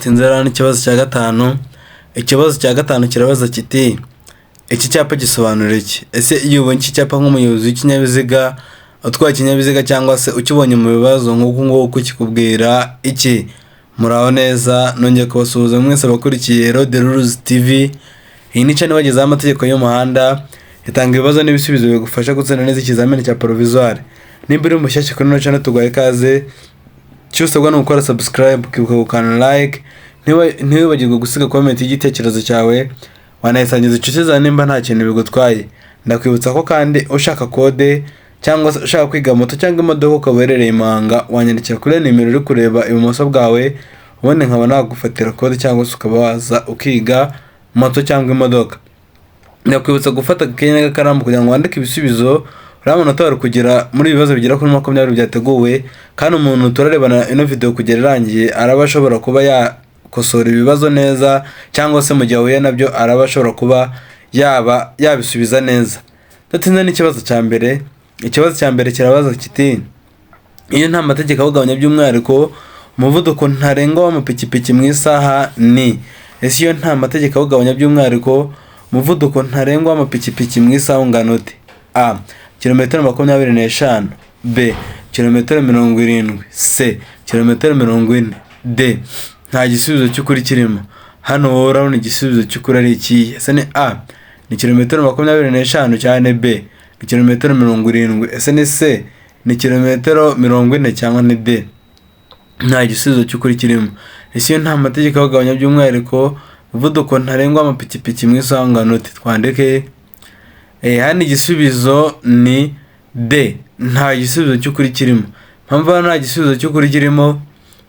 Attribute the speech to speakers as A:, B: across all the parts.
A: Inzara n'ikibazo cya gatanu. Ikibazo cya gatanu kirabaza kiti iki cyapa gisobanura iki? Ese iyo ubonye iki cyapa nk'umuyobozi w'ikinyabiziga utwaye ikinyabiziga cyangwa se ukibonye mu bibazo nk'uko nguko kikubwira iki? Muraho neza, nongeye kubasuhuza mwese abakurikiye Road Rules TV. Iyi ni channel bagezaho amategeko y'umuhanda, itanga ibibazo n'ibisubizo bigufasha gutsinda neza ikizamini cya provisoire. Nimba uri mushyashya kuri ino channel tuguhaye ikaze. Icyo usabwa ni ugukora subscribe, ukibuka gukanda like, ntiwibagirwe gusiga comment y'igitekerezo cyawe, wanayisangiza inshuti zawe nimba nta kintu bigutwaye. Ndakwibutsa ko kandi ushaka kode cyangwa se ushaka kwiga moto cyangwa imodoka ukaba uherereye i Muhanga, wanyandikira kuri nimero uri kureba ibumoso bwawe, ubundi nkaba nagufatira kode cyangwa se ukaba waza ukiga moto cyangwa imodoka. Ndakwibutsa gufata agakayi n'agakaramu kugira ngo wandike ibisubizo uramanota wari kugira muri ibibazo bigera kuri 20 byateguwe, kandi umuntu turarebana ino video kugera irangiye araba ashobora kuba yakosora ibibazo neza, cyangwa se mu gihe ahuye nabyo araba ashobora kuba yabisubiza neza. Ndatinze n'ikibazo cya mbere. Ikibazo cya mbere kirabaza kiti iyo nta mategeko awugabanya by'umwihariko umuvuduko ntarengwa w'amapikipiki mu isaha ni? Ese iyo nta mategeko awugabanya by'umwihariko umuvuduko ntarengwa w'amapikipiki mu isaha ungana ute? A. Kilometero 25. B. Kilometero 70. C. Kilometero 40. D. Nta gisubizo cy'ukuri kirimo. Hano wowe urabona igisubizo cy'ukuri ari iki? Ese ni A ni kilometero 25 cyane, B ni kilometero 70, ese ni C ni kilometero 40 cyangwa ni D? Nta gisubizo cy'ukuri kirimo. Ese iyo nta mategeko awugabanya by'umwihariko umuvuduko ntarengwa w'amapikipiki mu isaha ungana ute? Twandike hano igisubizo ni D. Nta gisubizo cy'ukuri kirimo. Mpamvu nta gisubizo cy'ukuri kirimo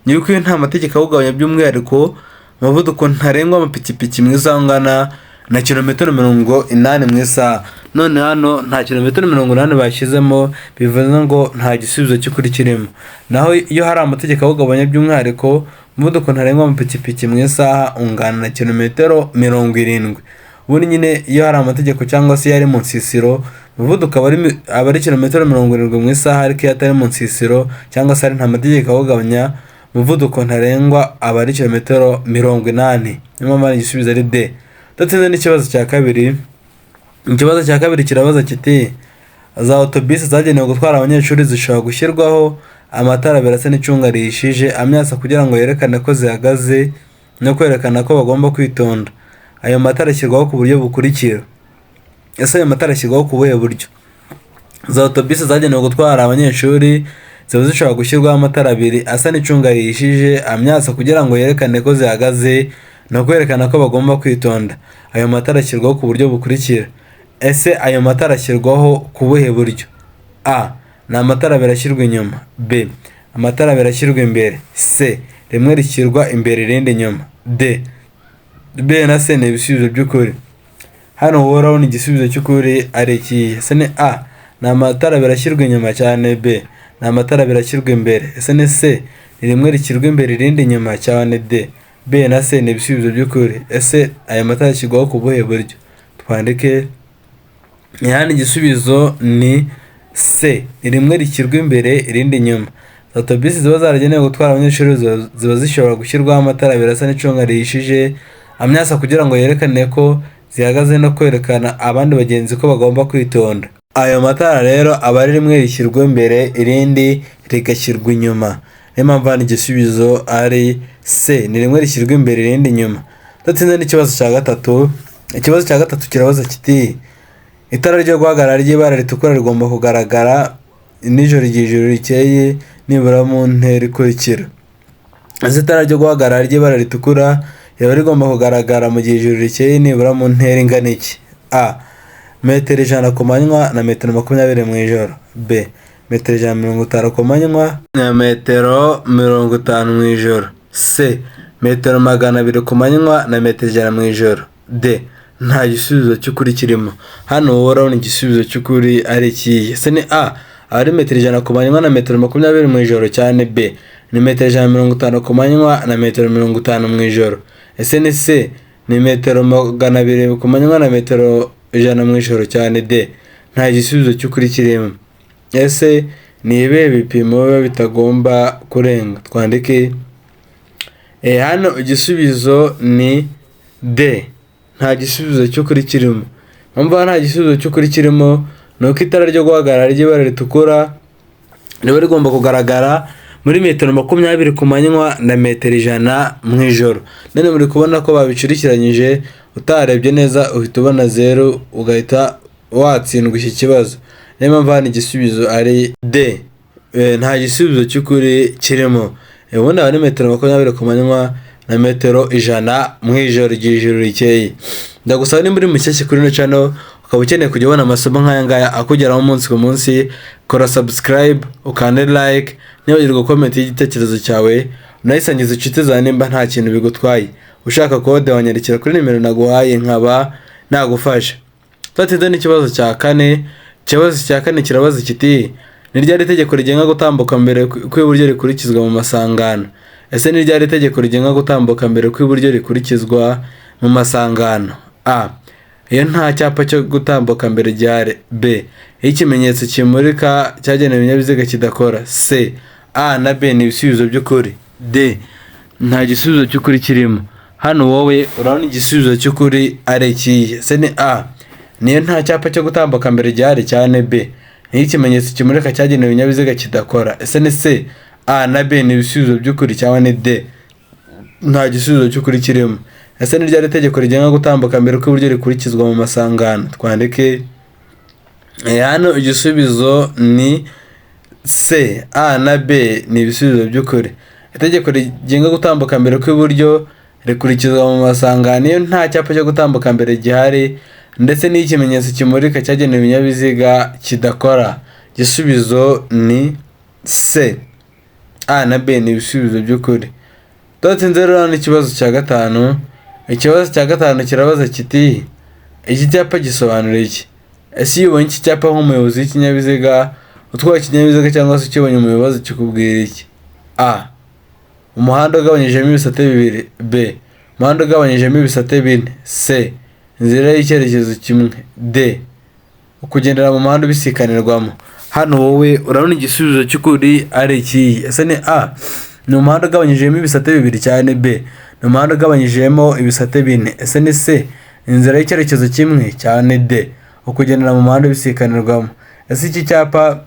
A: ni uko iyo nta mategeko awugabanya by'umwihariko umuvuduko ntarengwa w'amapikipiki mu isaha ungana na kilometero 80 mu isaha. None hano nta kilometero 80 bashyizemo, bivuze ngo nta gisubizo cy'ukuri kirimo. Naho iyo hari amategeko awugabanya by'umwihariko umuvuduko ntarengwa w'amapikipiki mu isaha ungana na kilometero 70. Ubundi nyine iyo hari amategeko cyangwa se yari mu nsisiro umuvuduko aba ari kilometero 70 mu isaha, ariko iyo atari mu nsisiro cyangwa se ari nta mategeko awugabanya umuvuduko ntarengwa aba ari kilometero 80. Niyo mpamvu igisubizo ari D. Ndatinze n'ikibazo cya kabiri. Ikibazo cya kabiri kirabaza kiti za autobus zagenewe gutwara abanyeshuri zishobora gushyirwaho amatara birasa n'icunga rihishije amyasa kugira ngo yerekane ko zihagaze no kwerekana ko bagomba kwitonda. Ayo matara ashyirwaho ku buryo bukurikira. Ese ayo matara ashyirwaho ku buhe buryo? Za autobus zagenewe gutwara abanyeshuri ziba zishobora gushyirwaho amatara abiri asa n'icunga rihishije amyasa kugira ngo yerekane ko zihagaze no kwerekana ko bagomba kwitonda. Ayo matara ashyirwaho ku buryo bukurikira. Ese ayo matara ashyirwaho ku buhe buryo? A. Ni amatara birashyirwa inyuma. B. Amatara birashyirwa imbere. C. Rimwe rishyirwa imbere irindi inyuma. D. B na C ni ibisubizo by'ukuri. Hano wowe urabona igisubizo cy'ukuri ari iki? Ese ni A ni amatara birashyirwa inyuma cyane, B ni amatara birashyirwa imbere, ese ni C ni rimwe rishyirwa imbere irindi inyuma cyane, D. B na C ni ibisubizo by'ukuri. Ese aya matara ashyirwaho ku buhe buryo? Twandike hano igisubizo ni C ni rimwe rishyirwa imbere irindi inyuma. Autobus ziba zaragenewe gutwara abanyeshuri ziba zishobora gushyirwaho amatara birasa n'icunga rihishije amyasa kugira ngo yerekane ko zihagaze no kwerekana abandi bagenzi ko bagomba kwitonda. Ayo matara rero aba ari rimwe rishyirwa imbere irindi rigashyirwa inyuma. Niyo mpamvu hano igisubizo ari C ni rimwe rishyirwa imbere irindi inyuma. Ndatinze n'ikibazo cya gatatu. Ikibazo cya gatatu kirabaza kiti itara ryo guhagarara ry'ibara ritukura rigomba kugaragara nijoro igihe ijuru rikeye nibura mu ntera ikurikira. Ese itara ryo guhagarara ry'ibara ritukura riba rigomba kugaragara mu gihe ijuru rikeye nibura mu ntera ingana iki? A. Metero 100 ku manywa na metero 20 mu ijoro. B. Metero 150 ku manywa na metero 50 mu ijoro. C. Metero 200 ku manywa na metero 100 mu ijoro. D. Nta gisubizo cy'ukuri kirimo. Hano wowe urabona igisubizo cy'ukuri ari iki? Ese ni A ari metero 100 ku manywa na metero 20 mu ijoro cyane, B ni metero 150 ku manywa na metero 50 mu ijoro. Ese ni C ni metero 200 ku manywa na metero 100 mu ijoro cyane, D. Nta gisubizo cy'ukuri kirimo. Ese ni ibihe bipimo biba bitagomba kurenga? Twandike Hano igisubizo ni D, nta gisubizo cy'ukuri kirimo. Mpamvu nta gisubizo cy'ukuri kirimo ni uko itara ryo guhagarara ry'ibara ritukura riba rigomba kugaragara muri metero 20 ku manywa na metero 100 mu ijoro. None muri kubona ko babicurikiranyije, utarebye neza uhita ubona 0 ugahita watsindwa iki kibazo. Niyo mpamvu hano igisubizo ari D, nta gisubizo cy'ukuri kirimo. Ubundi aba ni metero 20 ku manywa na metero 100 mu ijoro igihe ijuru rikeye. Ndagusaba nimba uri mushyashya kuri ino channel ukaba ukeneye kujya ubona amasomo nk'aya ngaya akugeraho umunsi ku munsi, kora subscribe, ukande like, ntibagirwe comment y'igitekerezo cyawe, unayisangiza inshuti zawe nimba nta kintu bigutwaye. Ushaka kode wanyandikira kuri nimero naguhaye nkaba nagufasha. Twatinze n'ikibazo cya kane. Ikibazo cya kane kirabaza kiti: ni ryari itegeko rigenga gutambuka mbere kw'iburyo rikurikizwa mu masangano? Ese ni ryari itegeko rigenga gutambuka mbere kw'iburyo rikurikizwa mu masangano? A, iyo nta cyapa cyo gutambuka mbere gihari. B, iyo ikimenyetso kimurika cyagenewe ibinyabiziga kidakora. C, A na B ni ibisubizo by'ukuri. D, nta gisubizo cy'ukuri kirimo. Hano wowe urabona igisubizo cy'ukuri ari ikihe? Ese ni A, niyo nta cyapa cyo gutambuka mbere gihari, cyane B, niyo ikimenyetso kimurika cyagenewe ibinyabiziga kidakora. Ese ni C, A na B ni ibisubizo by'ukuri, cyangwa ni D, nta gisubizo cy'ukuri kirimo? Ese ni ryari itegeko rigenga gutambuka mbere kw'iburyo rikurikizwa mu masangano? Twandike hano igisubizo ni C, A na B ni ibisubizo by'ukuri. Itegeko rigenga gutambuka mbere kw'iburyo rikurikizwa mu masangano iyo nta cyapa cyo gutambuka mbere gihari ndetse n'ikimenyetso kimurika cyagenewe ibinyabiziga kidakora. Igisubizo ni C, A na B ni ibisubizo by'ukuri. Tudatsinze rero n'ikibazo cya gatanu. Ikibazo cya gatanu kirabaza kiti: iki cyapa gisobanura iki? Ese iyo ubonye iki cyapa nk'umuyobozi w'ikinyabiziga utwaye ikinyabiziga cyangwa se ukibonye umuyobozi kikubwira iki? A, umuhanda ugabanyijemo ibisate bibiri. B, umuhanda ugabanyijemo ibisate bine. C, inzira y'icyerekezo kimwe. D, ukugendera mu muhanda ubisikanirwamo. Hano wowe urabona igisubizo cy'ukuri ari iki? Ese ni A, ni umuhanda ugabanyijemo ibisate bibiri, cyane B, ni umuhanda ugabanyijemo ibisate bine. Ese ni C, inzira y'icyerekezo kimwe, cyane D, ukugendera mu muhanda ubisikanirwamo. Ese iki cyapa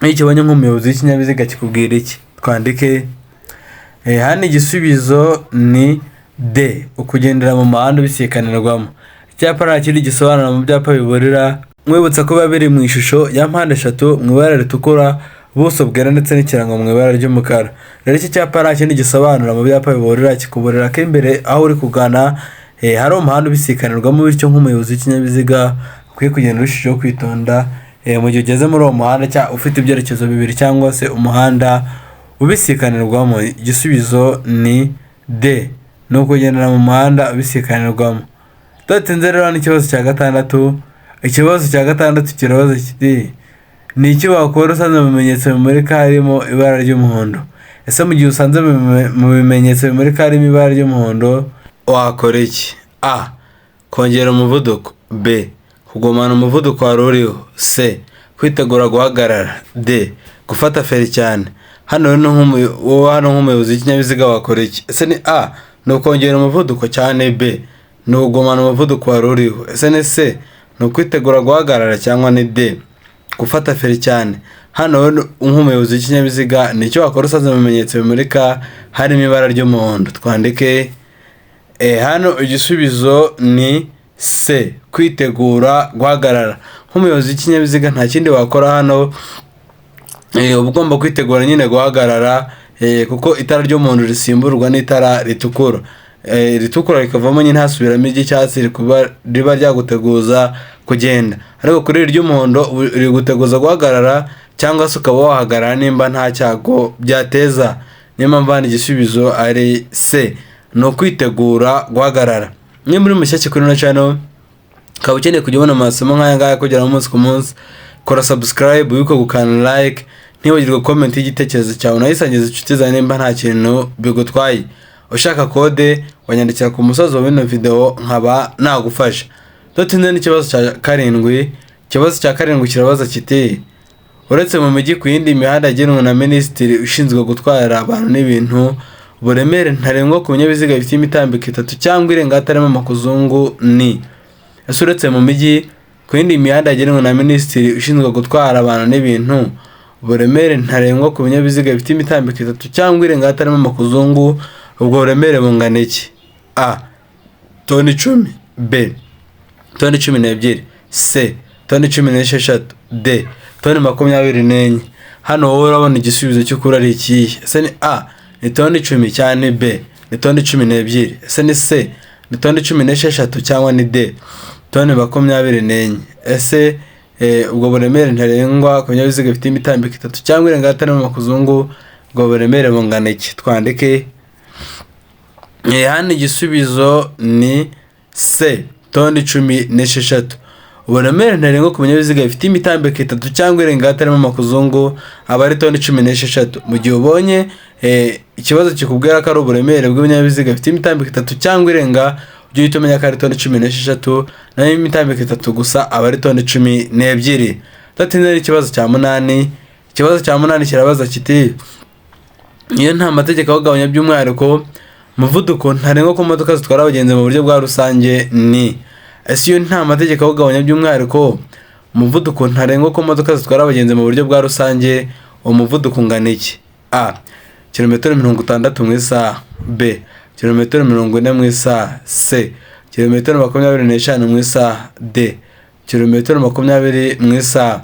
A: iyo ukibonye nk'umuyobozi w'ikinyabiziga kikubwira iki? Twandike hano igisubizo ni D, ukugendera mu muhanda ubisikanirwamo. Icyapa nta kindi gisobanura mu byapa biburira. Mwibutsa ko biba biri mu ishusho ya mpande eshatu mu ibara ritukura, ubuso bwera ndetse n'ikirango mu ibara ry'umukara. Rero iki cyapa nta kindi gisobanura mu byapa biburira, kikuburira ko imbere aho uri kugana hari umuhanda ubisikanirwamo, bityo nk'umuyobozi w'ikinyabiziga ukwiye kugenda urushijeho kwitonda mu gihe ugeze muri uwo muhanda cyangwa ufite ibyerekezo bibiri cyangwa se umuhanda ubisikanirwamo. Igisubizo ni D, ni ukugendera mu muhanda ubisikanirwamo. Tudatinze rero n'ikibazo cya gatandatu. Ikibazo cya gatandatu kirabaza kiti: ni iki wakora usanze mu bimenyetso bimurika harimo ibara ry'umuhondo? Ese mu gihe usanze mu bimenyetso bimurika harimo ibara ry'umuhondo wakora iki? A, kongera umuvuduko. B, kugumana umuvuduko wari uriho. C, kwitegura guhagarara. D, gufata feri cyane. Hano nk'umuyobozi w'ikinyabiziga wakora iki? Ese ni A, ni ukongera umuvuduko, cyane B, ni ukugumana umuvuduko wari uriho. Ese ni C, ni ukwitegura guhagarara, cyangwa ni D, gufata feri cyane? Hano nk'umuyobozi w'ikinyabiziga ni icyo wakora usanze mu bimenyetso bimurika harimo ibara ry'umuhondo? Twandike hano igisubizo ni C, kwitegura guhagarara. Nk'umuyobozi w'ikinyabiziga nta kindi wakora hano, uba ugomba kwitegura nyine guhagarara, kuko itara ry'umuhondo risimburwa n'itara ritukura. Ritukura rikavamo nyine hasubiramo iry'icyatsi riba ryaguteguza kugenda, ariko kuri ry'umuhondo riguteguza guhagarara cyangwa se ukaba wahagarara nimba nta cyago byateza. Niyo mpamvu hano igisubizo ari C, ni ukwitegura guhagarara. Niba muri mushyashya kuri ino channel ukaba ukeneye kujya ubona amasomo nk'aya ngaya kugera umunsi ku munsi, kora subscribe, wibuke gukanda like, ntibagirwe comment y'igitekerezo cyawe, unayisangiza inshuti zawe nimba nta kintu bigutwaye. Ushaka kode wanyandikira ku musozi wa bino video nkaba nagufasha. Tudatinze n'ikibazo cya karindwi. Ikibazo cya karindwi kirabaza kiti: uretse mu mijyi ku yindi mihanda yagenwe na Minisitiri ushinzwe gutwara abantu n'ibintu, uburemere ntarengwa ku binyabiziga bifite imitambiko 3 cyangwa irenga hatarimo amakuzungu ni. Ese uretse mu mijyi ku yindi mihanda yagenwe na Minisitiri ushinzwe gutwara abantu n'ibintu, uburemere ntarengwa ku binyabiziga bifite imitambiko 3 cyangwa irenga hatarimo amakuzungu, ubwo buremere bungana iki? A. Toni 10. B. Toni 12. C. Toni 16. D. Toni 24. Hano wowe urabona igisubizo cy'ukuri ari ikihe? Ese ni A ni toni 10 cyane B ni toni 12, ese ni C ni toni 16 cyangwa ni D toni 24. Ese ubwo buremere ntarengwa ku binyabiziga bifite imitambiko 3 cyangwa irenga hatarimo amakuzungu, ubwo buremere bungana iki? Twandike hano igisubizo ni C toni 16. Uburemere ntarengwa ku binyabiziga bifite imitambiko 3 cyangwa irenga hatarimo amakuzungu aba ari toni 16. Mu gihe ubonye ikibazo kikubwira ko ari uburemere bw'ibinyabiziga bifite imitambiko 3 cyangwa irenga, ujye uhita umenya ko ari toni 16, naho imitambiko 3 gusa aba ari toni 12. Tatinze ikibazo cya 8. Ikibazo cya 8 kirabaza kiti iyo nta mategeko awugabanya by'umwihariko umuvuduko ntarengwa ku modoka zitwara abagenzi mu buryo bwa rusange ni. Ese iyo nta mategeko awugabanya by'umwihariko umuvuduko ntarengwa ku modoka zitwara abagenzi mu buryo bwa rusange, umuvuduko ungana iki? A. Kilometero 60 mu isaha. B. Kilometero 40 mu isaha. C. Kilometero 25 mu isaha. D. Kilometero 20 mu isaha.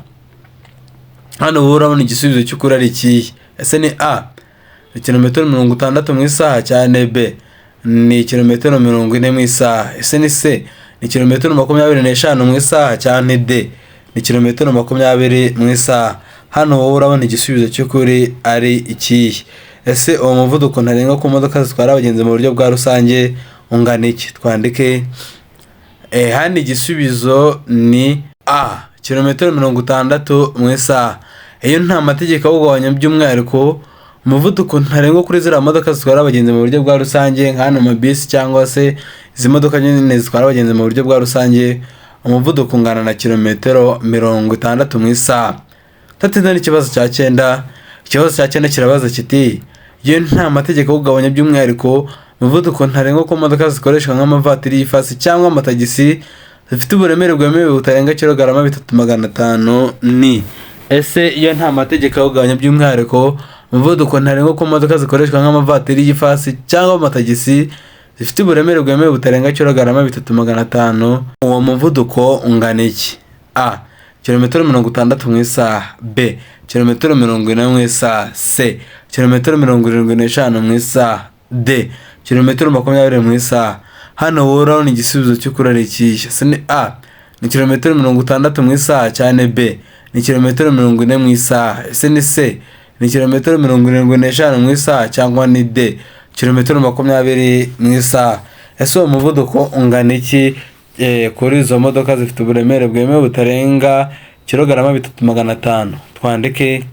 A: Hano wowe urabona igisubizo cy'ukuri ari ikihe? Ese ni A ni kilometero 60 mu isaha cyane B ni kilometero 40 mu isaha. Ese ni C ni kilometero 25 mu isaha cyane D ni kilometero 20 mu isaha. Hano wowe urabona igisubizo cy'ukuri ari ikihe? Ese uwo muvuduko ntarengwa ku modoka zitwara abagenzi mu buryo bwa rusange ungana iki? Twandike hano igisubizo ni A kilometero 60 mu isaha. Iyo nta mategeko awugabanya by'umwihariko umuvuduko ntarengwa kuri ziriya modoka zitwara abagenzi mu buryo bwa rusange nk'ano mabisi cyangwa se izi modoka nyine zitwara abagenzi mu buryo bwa rusange, umuvuduko ungana na kilometero 60 mu isaha. Tatinze n'ikibazo cya 9. Ikibazo cya 9 kirabaza kiti iyo nta mategeko awugabanya by'umwihariko umuvuduko ntarengwa ku modoka zikoreshwa nk'amavatiri y'ifasi cyangwa amatagisi zifite uburemere bwemewe butarenga kilogarama 3500 ni. Ese iyo nta mategeko awugabanya by'umwihariko umuvuduko ntarengwa ku modoka zikoreshwa nk'amavatiri y'ifasi cyangwa amatagisi zifite uburemere bwemewe butarenga kilogarama 3500, uwo muvuduko ungana iki? A. Kilometero 60 mu isaha. B. Kilometero 40 mu isaha. C. Kilometero 75 mu isaha. D. Kilometero 20 mu isaha. Hano wowe urabona igisubizo cy'ukuri ari ikihe? Ese ni A ni kilometero 60 mu isaha cyane B ni kilometero 40 mu isaha. Ese ni C ni kilometero 75 mu isaha cyangwa ni D kilometero 20 mu isaha. Ese uwo muvuduko ungana iki kuri izo modoka zifite uburemere bwemewe butarenga kilogarama 3500? Twandike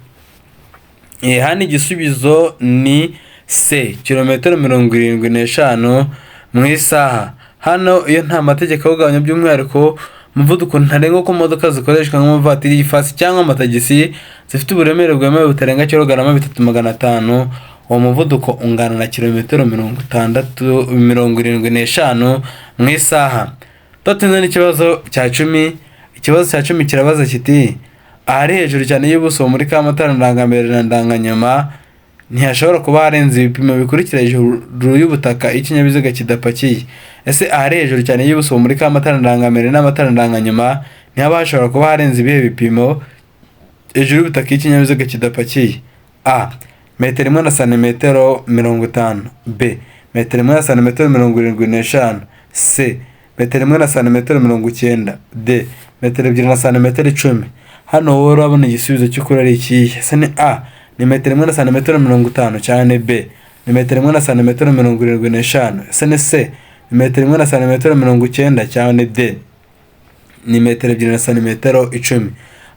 A: hano igisubizo ni C kilometero 75 mu isaha. Hano iyo nta mategeko awugabanya by'umwihariko umuvuduko ntarengwa ku modoka zikoreshwa nk'amavatiri y'ifasi cyangwa amatagisi zifite uburemere bwemewe butarenga kilogarama 3500, uwo muvuduko ungana na kilometero 75 mu isaha. Tatinze n'ikibazo cya 10. Ikibazo cya 10 kirabaza kiti ahari hejuru cyane y'ubuso muri kamatara ndangambere na ndanganyuma ntihashobora kuba harenze ibipimo bikurikira hejuru y'ubutaka ikinyabiziga kidapakiye. Ese ahari hejuru cyane y'ubuso muri kamatara ndangambere n'amatara ndanganyuma ntihaba hashobora kuba harenze ibihe bipimo hejuru y'ubutaka ikinyabiziga kidapakiye? A. Metero 1 na santimetero 50. B. Metero 1 na santimetero 75. C. Metero 1 na santimetero 90. D. Metero 2 na santimetero 10. Hano wowe urabona igisubizo cy'ukuri ari ikihe? Ese ni A ni metero 1 na santimetero 50 cyane B ni metero 1 na santimetero 75. Ese ni C ni metero 1 na santimetero 90 cyane D ni metero 2 na santimetero 10.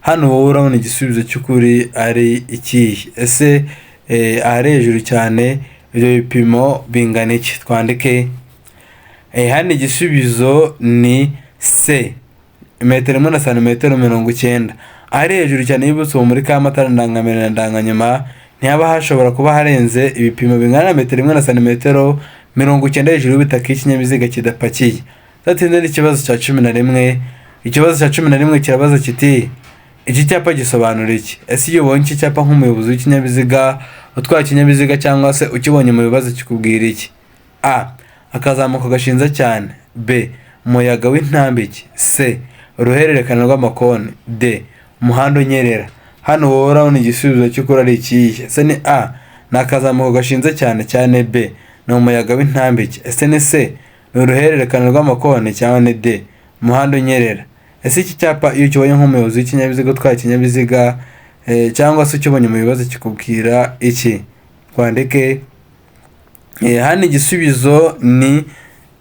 A: Hano wowe urabona igisubizo cy'ukuri ari ikihe? Ese ahari hejuru cyane ibyo bipimo bingana iki? Twandike hano igisubizo ni C metero 1 na santimetero 90. Ahari hejuru cyane y'ubuso muri kamatara ndangamere na ndanganyuma ntihaba hashobora kuba harenze ibipimo bingana na metero 1 na santimetero 90 hejuru y'ubutaka y'ikinyabiziga kidapakiye. Tudatinze n'ikibazo cya 11. Ikibazo cya 11 kirabaza kiti iki cyapa gisobanura iki? Ese iyo ubonye iki cyapa nk'umuyobozi w'ikinyabiziga utwara ikinyabiziga cyangwa se ukibonye mu bibazo kikubwira iki? A. Akazamuko gashinze cyane. B. Umuyaga w'intambike. C. Uruhererekane rw'amakoni. D. Umuhanda unyerera. Hano wowe urabona igisubizo cy'ukuri ari ikihe? Ese ni A. Ni akazamuko gashinze cyane cyane. B. Ni umuyaga w'intambike. Ese ni C. Ni uruhererekane rw'amakoni cyangwa ni D. Umuhanda unyerera. Ese iki cyapa iyo ukibonye nk'umuyobozi w'ikinyabiziga utwara ikinyabiziga cyangwa se ukibonye mu bibazo kikubwira iki? Twandike hano igisubizo ni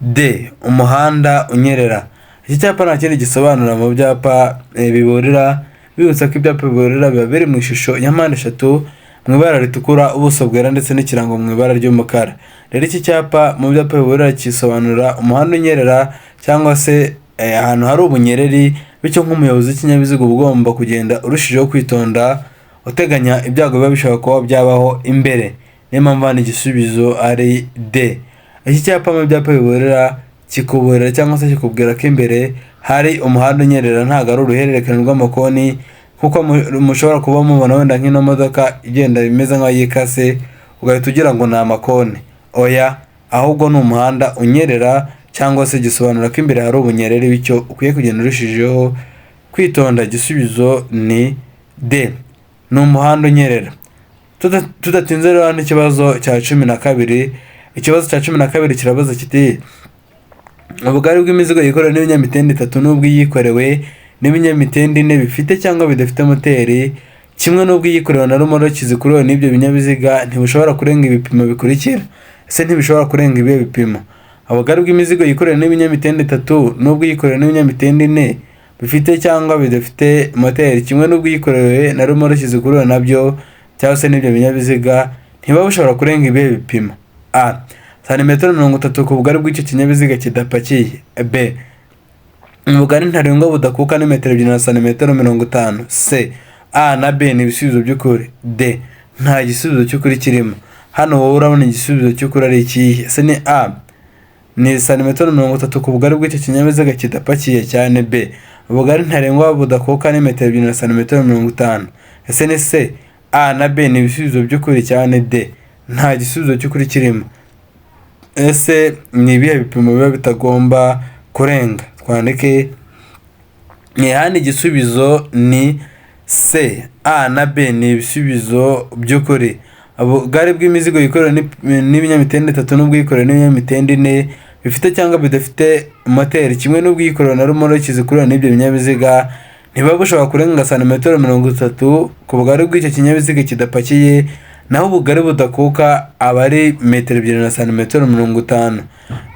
A: D. Umuhanda unyerera. Iki cyapa nta kindi gisobanura mu byapa biburira, bibutsa ko ibyapa biburira biba biri mu ishusho ya mpande eshatu mu ibara ritukura, ubuso bwera ndetse n'ikirango mu ibara ry'umukara. Rero iki cyapa mu byapa biburira kisobanura umuhanda unyerera cyangwa se ahantu hari ubunyereri, bityo nk'umuyobozi w'ikinyabiziga uba ugomba kugenda urushijeho kwitonda uteganya ibyago biba bishobora kuba byabaho imbere. Niyo mpamvu hano igisubizo ari D. Iki cyapa mu byapa biburira kikuburira cyangwa se kikubwira ko imbere hari umuhanda unyerera, ntabwo ari uruhererekane rw'amakoni kuko mushobora kuba mubona wenda nk'ino modoka igenda imeze nk'aho yikase ugahita ugira ngo ni amakoni. Oya, ahubwo ni umuhanda unyerera cyangwa se gisobanura ko imbere hari ubunyereri, bityo ukwiye kugenda urushijeho kwitonda. Igisubizo ni D. Ni umuhanda unyerera. Tudatinze rero hano ikibazo cya 12. Ikibazo cya 12 kirabaza kiti ubugari bw'imizigo yikorera n'ibinyamitende 3 n'ubwiyikorewe n'ibinyamitende 4 bifite cyangwa bidafite moteri kimwe n'ubwiyikorewe na rumoroki zikuruwe n'ibyo binyabiziga ntibushobora kurenga ibipimo bikurikira. Ese ntibishobora kurenga ibihe bipimo? Ubugari bw'imizigo yikorera n'ibinyamitende 3 n'ubwiyikorewe n'ibinyamitende 4 bifite cyangwa bidafite moteri kimwe n'ubwiyikorewe na rumoroki zikuruwe nabyo cyangwa se n'ibyo binyabiziga ntiba bushobora kurenga ibihe bipimo. A. Santimetero 30 ku bugari bw'icyo kinyabiziga kidapakiye. B. Ubugari ntarengwa budakuka ni metero 2 na santimetero 50. C. A na B ni ibisubizo by'ukuri. D. Nta gisubizo cy'ukuri kirimo. Hano wowe urabona igisubizo cy'ukuri ari ikihe? Ese ni A. Ni santimetero 30 ku bugari bw'icyo kinyabiziga kidapakiye cyane. B. Ubugari ntarengwa budakuka ni metero 2 na santimetero 50. Ese ni C. A na B ni ibisubizo by'ukuri cyane. D. Nta gisubizo cy'ukuri kirimo. Ese ni ibihe bipimo biba bitagomba kurenga? Twandike hano igisubizo ni C. A na B ni ibisubizo by'ukuri. Ubugari bw'imizigo yikorera n'ibinyamitende 3 n'ubwikorera n'ibinyamitende 4 bifite cyangwa bidafite moteri kimwe n'ubwikorera na rumoroki zikurura n'ibyo binyabiziga ntiba bushobora kurenga santimetero 30 ku bugari bw'icyo kinyabiziga kidapakiye, naho ubugari budakuka aba ari metero 2 na santimetero 50.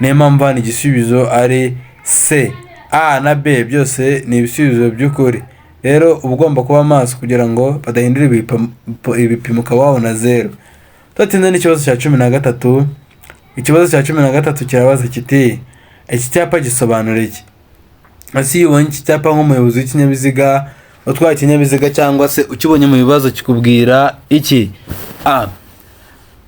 A: Niyo mpamvu hano igisubizo ari C. A na B byose ni ibisubizo by'ukuri. Rero uba ugomba kuba maso kugira ngo badahindura ibipimo ukaba wabona 0. Tudatinze n'ikibazo cya 13. Ikibazo cya 13 kirabaza kiti iki cyapa gisobanura iki? Ese iyo ubonye iki cyapa nk'umuyobozi w'ikinyabiziga utwara ikinyabiziga cyangwa se ukibonye mu bibazo kikubwira iki? A.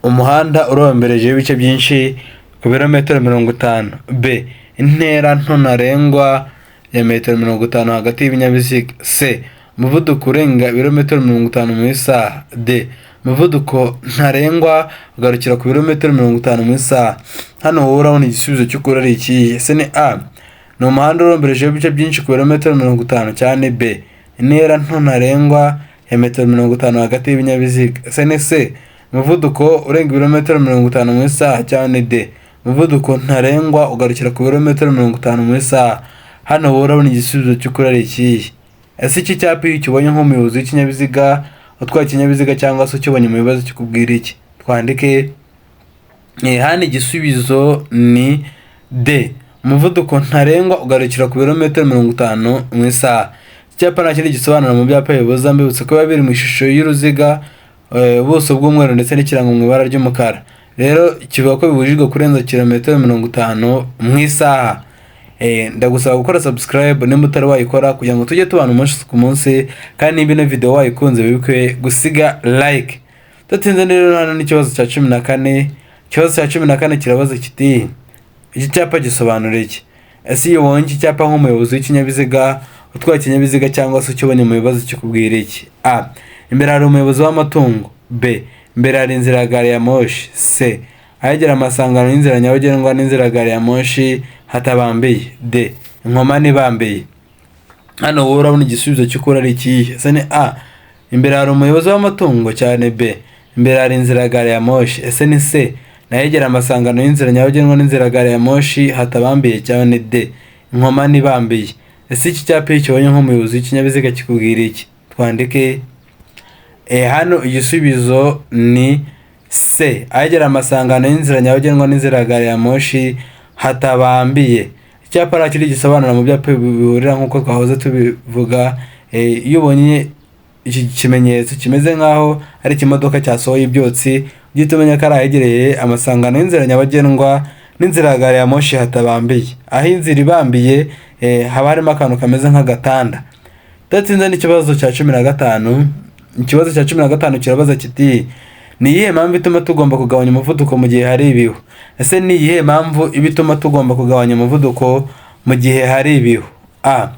A: Umuhanda uromberejeho ibice byinshi ku birometero 50. B. Intera nto ntarengwa ya metero 50 hagati y'ibinyabiziga. C. Umuvuduko urenga ibirometero 50 mu isaha. D. Umuvuduko ntarengwa ugarukira ku birometero 50 mu isaha. Hano wowe urabona igisubizo cy'ukuri ari ikihe? Ese ni A. Ni umuhanda uromberejeho ibice byinshi ku birometero 50 cyane. B. Intera nto ntarengwa ya metero 50 hagati y'ibinyabiziga. Ese ni C. Umuvuduko urenga ibirometero 50 mu isaha cyane. D. Umuvuduko ntarengwa ugarukira ku birometero 50 mu isaha. Hano wowe urabona igisubizo cy'ukuri ari ikihe? Ese iki cyapa iyo ukibonye nk'umuyobozi w'ikinyabiziga utwara ikinyabiziga cyangwa se ukibonye mu bibazo kikubwira iki? Twandike hano igisubizo ni D. Umuvuduko ntarengwa ugarukira ku birometero 50 mu isaha. Icyapa nta kindi gisobanura mu byapa bibuza, mbibutse ko biba biri mu ishusho y'uruziga, ubuso bw'umweru ndetse n'ikirango mu ibara ry'umukara. Rero kivuga ko bibujijwe kurenza kilometero 50 mu isaha. Ndagusaba gukora subscribe nimba utari wayikora kugira ngo tujye tubana umunsi ku munsi, kandi niba ino video wayikunze wibuke gusiga like. Tudatinze rero hano n'ikibazo cya 14. Ikibazo cya 14 kirabaza kiti iki cyapa gisobanura iki? Ese iyo ubonye iki cyapa nk'umuyobozi w'ikinyabiziga utwaye ikinyabiziga cyangwa se ukibonye mu bibazo kikubwira iki? A. Imbere hari umuyobozi w'amatungo. B. Imbere hari inzira ya gari ya moshi. C. Ahegera amasangano y'inzira nyabagendwa n'inzira ya gari ya moshi hatabambiye. D. Inkomane ibambiye. Hano wowe urabona igisubizo cy'ukuri ari ikihe? Ese ni A. Imbere hari umuyobozi w'amatungo cyane. B. Imbere hari inzira ya gari ya moshi. Ese ni C. Nahegera amasangano y'inzira nyabagendwa n'inzira ya gari ya moshi hatabambiye cyane. D. Inkomane ibambiye. Ese iki cyapa iyo ukibonye nk'umuyobozi w'ikinyabiziga kikubwira iki? Twandike. Hano igisubizo ni C. Ahegera amasangano y'inzira nyabagendwa n'inzira ya gari ya moshi hatabambiye. Icyapa rakiri gisobanura mu byapa bihurira nk'uko twahoze tubivuga. Iyo ubonye iki kimenyetso kimeze nk'aho ari ikimodoka cyasohoye ibyotsi, ugihita umenya ko ari ahegereye amasangano y'inzira nyabagendwa n'inzira ya gari ya moshi hatabambiye. Aho inzira ibambiye haba harimo akantu kameze nk'agatanda. Tudatsinze n'ikibazo cya 15. Ikibazo cya 15 kirabaza kiti ni iyihe mpamvu ituma tugomba kugabanya umuvuduko mu gihe hari ibihu? Ese ni iyihe mpamvu ibituma tugomba kugabanya umuvuduko mu gihe hari ibihu? A.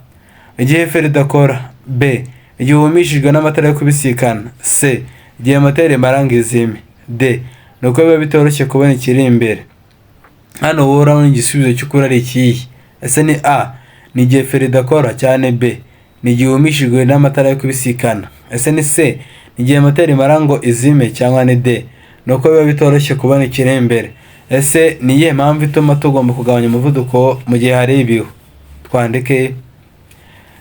A: Igihe feri idakora. B. Igihe uhumishijwe n'amatara yo kubisikana. C. Igihe moteri imaranga izime. D. Nuko biba bitoroshye kubona ikiri imbere. Hano wowe urabona igisubizo cy'ukuri ari ikihe? Ese ni A. Ni igihe feri idakora cyane. B. Ni igihe uhumishijwe n'amatara yo kubisikana. Ese ni C. Ni igihe moteri imara ngo izime cyangwa ni D. Nuko biba bitoroshye kubona ikiri imbere. Ese ni iyihe mpamvu ituma tugomba kugabanya umuvuduko mu gihe hari ibihu? Twandike.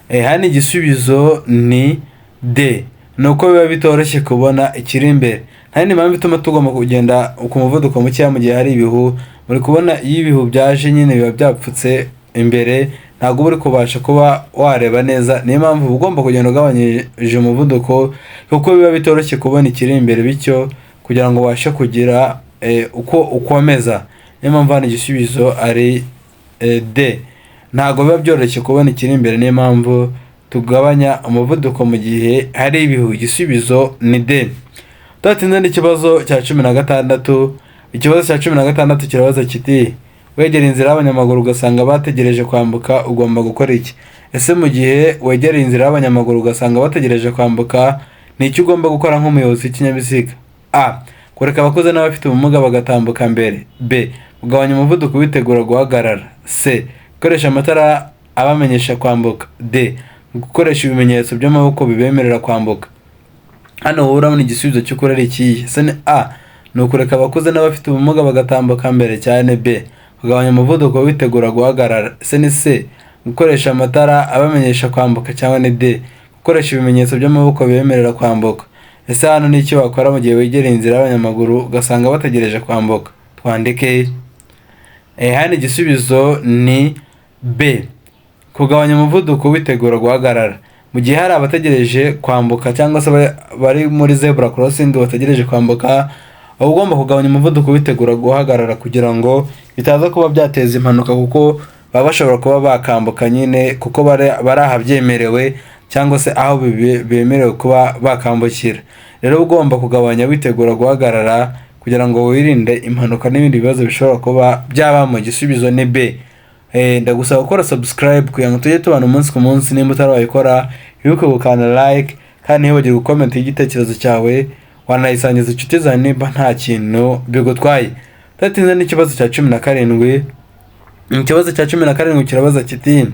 A: Hano igisubizo ni D. Nuko biba bitoroshye kubona ikiri imbere. Nta ni mpamvu ituma tugomba kugenda ku muvuduko muke mu gihe hari ibihu. Muri kubona iyo ibihu byaje nyine biba byapfutse imbere, ntabwo uri kubasha kuba wareba neza. Niyo mpamvu ugomba kugenda ugabanyije umuvuduko kuko biba bitoroshye kubona ikiri imbere, bityo kugira ngo ubashe kugira uko ukomeza. Niyo mpamvu hano igisubizo ari D. Ntabwo biba byoroshye kubona ikiri imbere, niyo mpamvu tugabanya umuvuduko mu gihe hari ibihu. Igisubizo ni D. Tudatinze n'ikibazo cya 16. Ikibazo cya 16 kirabaza kiti wegera inzira y'abanyamaguru ugasanga bategereje kwambuka ugomba gukora iki? Ese mu gihe wegereye inzira y'abanyamaguru ugasanga bategereje kwambuka ni iki ugomba gukora nk'umuyobozi w'ikinyabiziga? A. Kureka abakuze n'abafite ubumuga bagatambuka mbere. B. Kugabanya umuvuduko witegura guhagarara. C. Gukoresha amatara abamenyesha kwambuka. D. Gukoresha ibimenyetso by'amaboko bibemerera kwambuka. Hano wowe urabona igisubizo cy'ukuri ari ikihe? Ese ni A. Ni ukureka abakuze n'abafite ubumuga bagatambuka mbere cyane. B. Kugabanya umuvuduko witegura guhagarara. Ese ni C. Gukoresha amatara abamenyesha kwambuka cyangwa ni D. Gukoresha ibimenyetso by'amaboko bibemerera kwambuka. Ese hano ni iki wakora mu gihe wegereye inzira y'abanyamaguru ugasanga bategereje kwambuka? Twandike. Hano igisubizo ni B. Kugabanya umuvuduko witegura guhagarara. Mu gihe hari abategereje kwambuka cyangwa se bari muri zebra crossing bategereje kwambuka, aho ugomba kugabanya umuvuduko witegura guhagarara kugira ngo bitaza kuba byateza impanuka, kuko baba bashobora kuba bakambuka nyine kuko bari ahabyemerewe cyangwa se aho bemerewe kuba bakambukira. Rero ugomba kugabanya witegura guhagarara kugira ngo wirinde impanuka n'ibindi bibazo bishobora kuba byaba. Mu gisubizo ni B. Ndagusaba gukora subscribe kugira ngo tujye tubana umunsi ku munsi. Nimba utarayikora wibuke gukanda like kandi ntibagire gukomenta igitekerezo cyawe, wanayisangiza inshuti zawe nimba nta kintu bigutwaye. Tudatinze n'ikibazo cya 17. Ikibazo cya 17 kirabaza kiti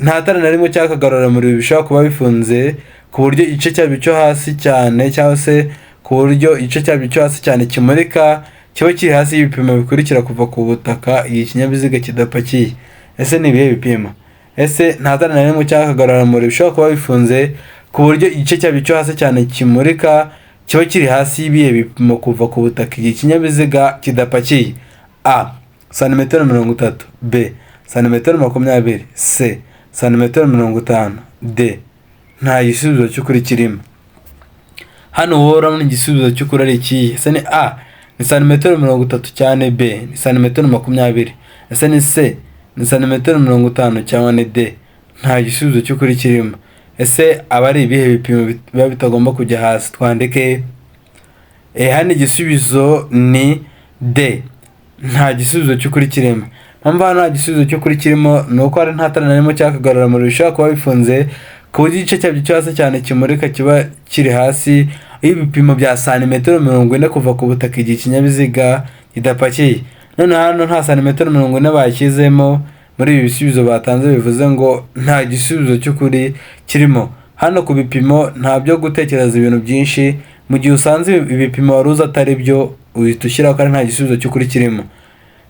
A: nta tara na rimwe cy'akagarura-muriro bishobora kuba bifunze ku buryo igice cyabyo cyo hasi cyane cyangwa se ku buryo igice cyabyo cyo hasi cyane kimurika kiba kiri hasi y'ibipimo bikurikira kuva ku butaka igihe ikinyabiziga kidapakiye. Ese ni ibihe bipimo? Ese nta tara na rimwe cy'akagarura-muriro bishobora kuba bifunze ku buryo igice cyabyo cyo hasi cyane kimurika kiba kiri hasi y'ibihe bipimo kuva ku butaka igihe ikinyabiziga kidapakiye? A. Santimetero 30. B. Santimetero 20. C. Santimetero 50. D. Nta gisubizo cy'ukuri kirimo. Hano wowe urabona igisubizo cy'ukuri ari ikihe? Ese ni A. Ni santimetero 30 cyane. B. Ni santimetero 20. Ese ni C. Ni santimetero 50 cyangwa ni D. Nta gisubizo cy'ukuri kirimo. Ese aba ari ibihe bipimo biba bitagomba kujya hasi? Twandike. hano igisubizo ni D, nta gisubizo cy'ukuri kirimo. Mpamvu hano nta gisubizo cy'ukuri kirimo ni uko hari nta tara na rimwe cy'akagaruramuriro bishobora kuba bifunze ku buryo igice cyabyo cyo hasi cyane kimurika kiba kiri hasi y'ibipimo bya santimetero 40 kuva ku butaka igihe ikinyabiziga kidapakiye. None hano nta santimetero 40 bashyizemo muri ibi bisubizo batanze, bivuze ngo nta gisubizo cy'ukuri kirimo. Hano ku bipimo nta byo gutekereza ibintu byinshi, mu gihe usanze ibipimo wari uzi atari byo uhita ushyiraho kandi nta gisubizo cy'ukuri kirimo.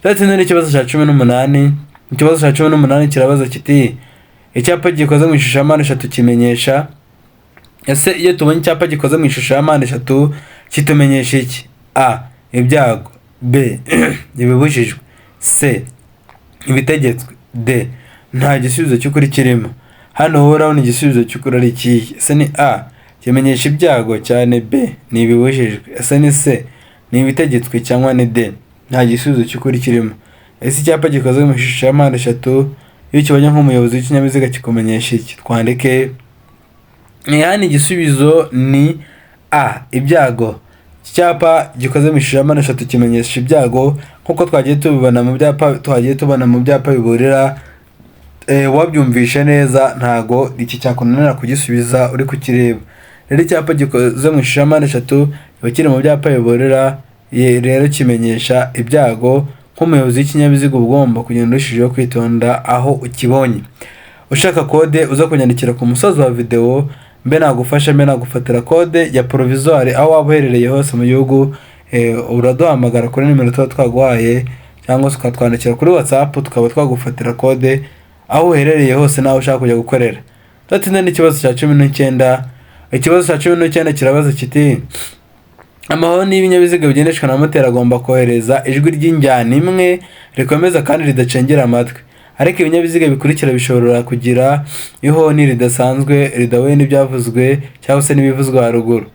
A: Turatsinze n'ikibazo cya 18. Ikibazo cya 18 kirabaza kiti icyapa gikoze mu ishusho ya mpande eshatu kimenyesha. Ese iyo tubonye icyapa gikoze mu ishusho ya mpande eshatu kitumenyesha iki? A, ibyago. B, ibibujijwe. C, ibitegetswe. D, nta gisubizo cy'ukuri kirimo. Hano wowe urabona igisubizo cy'ukuri ari ikihe? Ese ni A, kimenyesha ibyago cyane. B, ni ibibujijwe. Ese ni C, ni ibitegetswe cyangwa ni D, nta gisubizo cy'ukuri kirimo. Ese icyapa gikoze mu ishusho ya mpande eshatu iyo kibonye nk'umuyobozi w'ikinyabiziga kikumenyesha iki? Twandike hano igisubizo ni A, ibyago. Icyapa gikoze mu ishusho ya mpande eshatu kimenyesha ibyago nk'uko twagiye tubona mu byapa biburira. Wabyumvishe neza ntago iki cyakunanira kugisubiza uri kukireba. Rero icyapa gikoze mu ishusho ya mpande eshatu kiba kiri mu byapa biburira, rero kimenyesha ibyago. Nk'umuyobozi w'ikinyabiziga ugomba kugenda urushijeho kwitonda aho ukibonye. Ushaka kode uza kunyandikira ku musozi wa video, mbe nagufatira kode ya provisoire aho waba uherereye hose mu gihugu. Uraduhamagara kuri nimero tuba twaguhaye cyangwa se ukatwandikira kuri WhatsApp tukaba twagufatira kode aho uherereye hose nawe ushaka kujya gukorera. Turatsinze n'ikibazo cya 19. Ikibazo cya 19 kirabaza kiti amahoni y'ibinyabiziga bigendeshwa na moteri agomba kohereza ijwi ry'injyana imwe rikomeza kandi ridacengera amatwi, ariko ibinyabiziga bikurikira bishobora kugira ihoni ridasanzwe ridahuye n'ibyavuzwe cyangwa se n'ibivuzwe haruguru.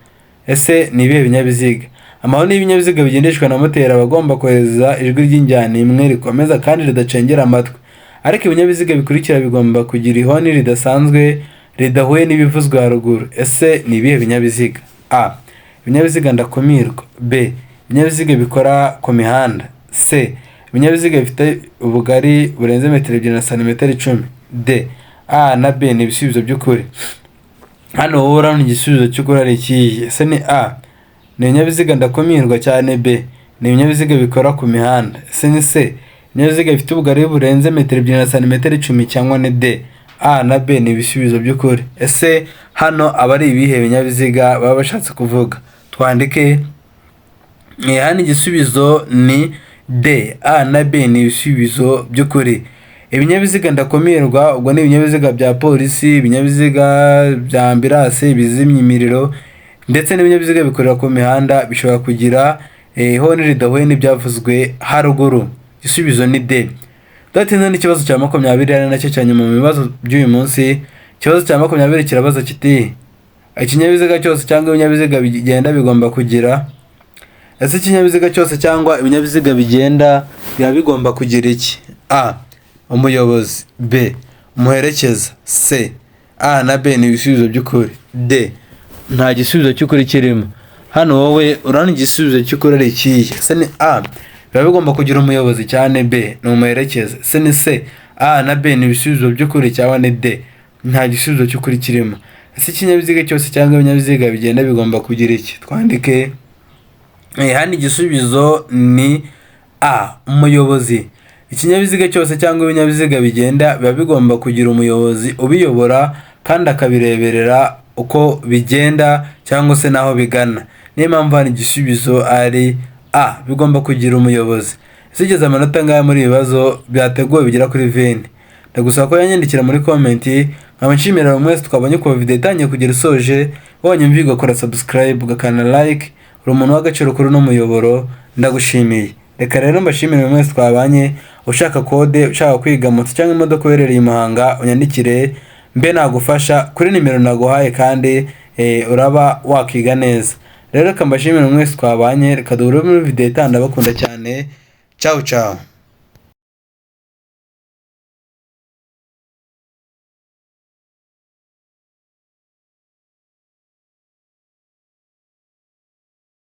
A: Ese ni ibihe binyabiziga? Amahoni y'ibinyabiziga bigendeshwa na moteri agomba kohereza ijwi ry'injyana imwe rikomeza kandi ridacengera amatwi, ariko ibinyabiziga bikurikira bigomba kugira ihoni ridasanzwe ridahuye n'ibivuzwe haruguru. Ese ni ibihe binyabiziga? A, ibinyabiziga ndakumirwa. B, ibinyabiziga bikora ku mihanda. C, ibinyabiziga bifite ubugari burenze metero 2 na santimetero 10. D, A na B ni ibisubizo by'ukuri. Hano wowe urabona igisubizo cy'ukuri ari ikihe? Ese ni A, ni ibinyabiziga ndakumirwa cyane. B, ni ibinyabiziga bikora ku mihanda. Ese ni C, ibinyabiziga bifite ubugari burenze metero 2 na santimetero 10 cyangwa ni D, A na B ni ibisubizo by'ukuri. Ese hano aba ari ibihe binyabiziga baba bashatse kuvuga? Twandike hano igisubizo ni D, A na B ni ibisubizo by'ukuri. Ibinyabiziga ndakumirwa ubwo ni ibinyabiziga bya polisi, ibinyabiziga bya ambulance, ibizimya imiriro ndetse n'ibinyabiziga bikorera ku mihanda bishobora kugira ihoni ridahuye n'ibyavuzwe haruguru. Igisubizo ni D. Turatsinze n'ikibazo cya 20 ari nacyo cya nyuma mu bibazo by'uyu munsi. Ikibazo cya 20 kirabaza kiti ikinyabiziga cyose cyangwa ibinyabiziga bigenda bigomba kugira. Ese ikinyabiziga cyose cyangwa ibinyabiziga bigenda biba bigomba kugira iki? A, umuyobozi. B, umuherekeza. C, A na B ni ibisubizo by'ukuri. D, nta gisubizo cy'ukuri kirimo. Hano wowe urabona igisubizo cy'ukuri ari ikihe? Ese ni A, biba bigomba kugira umuyobozi cyane. B, ni umuherekeza. Ese ni C, A na B ni ibisubizo by'ukuri cyangwa ni D, nta gisubizo cy'ukuri kirimo. Ese ikinyabiziga cyose cyangwa ibinyabiziga bigenda bigomba kugira iki? Twandike hano igisubizo ni A, umuyobozi. Ikinyabiziga cyose cyangwa ibinyabiziga bigenda biba bigomba kugira umuyobozi ubiyobora kandi akabireberera uko bigenda cyangwa se naho bigana. Niyo mpamvu hano igisubizo ari A, bigomba kugira umuyobozi. Ese ugeze amanota ngaya muri ibibazo byateguwe bigera kuri 20. Ndagusaba ko yanyandikira muri comment. Nkaba nshimira mwese twabonye ko video itangiye kugera isoje. Wabonye mvigo kora subscribe ugakana like. Uri umuntu w'agaciro kuri no muyoboro, ndagushimiye. Reka rero mbashimire mwese twabanye. Ushaka kode, ushaka kwiga moto cyangwa imodoka uherereye i Muhanga, unyandikire mbe nagufasha kuri nimero naguhaye kandi uraba wakiga neza. Rero reka mbashimire mwese twabanye. Reka duhure muri video itanda bakunda cyane. Ciao ciao.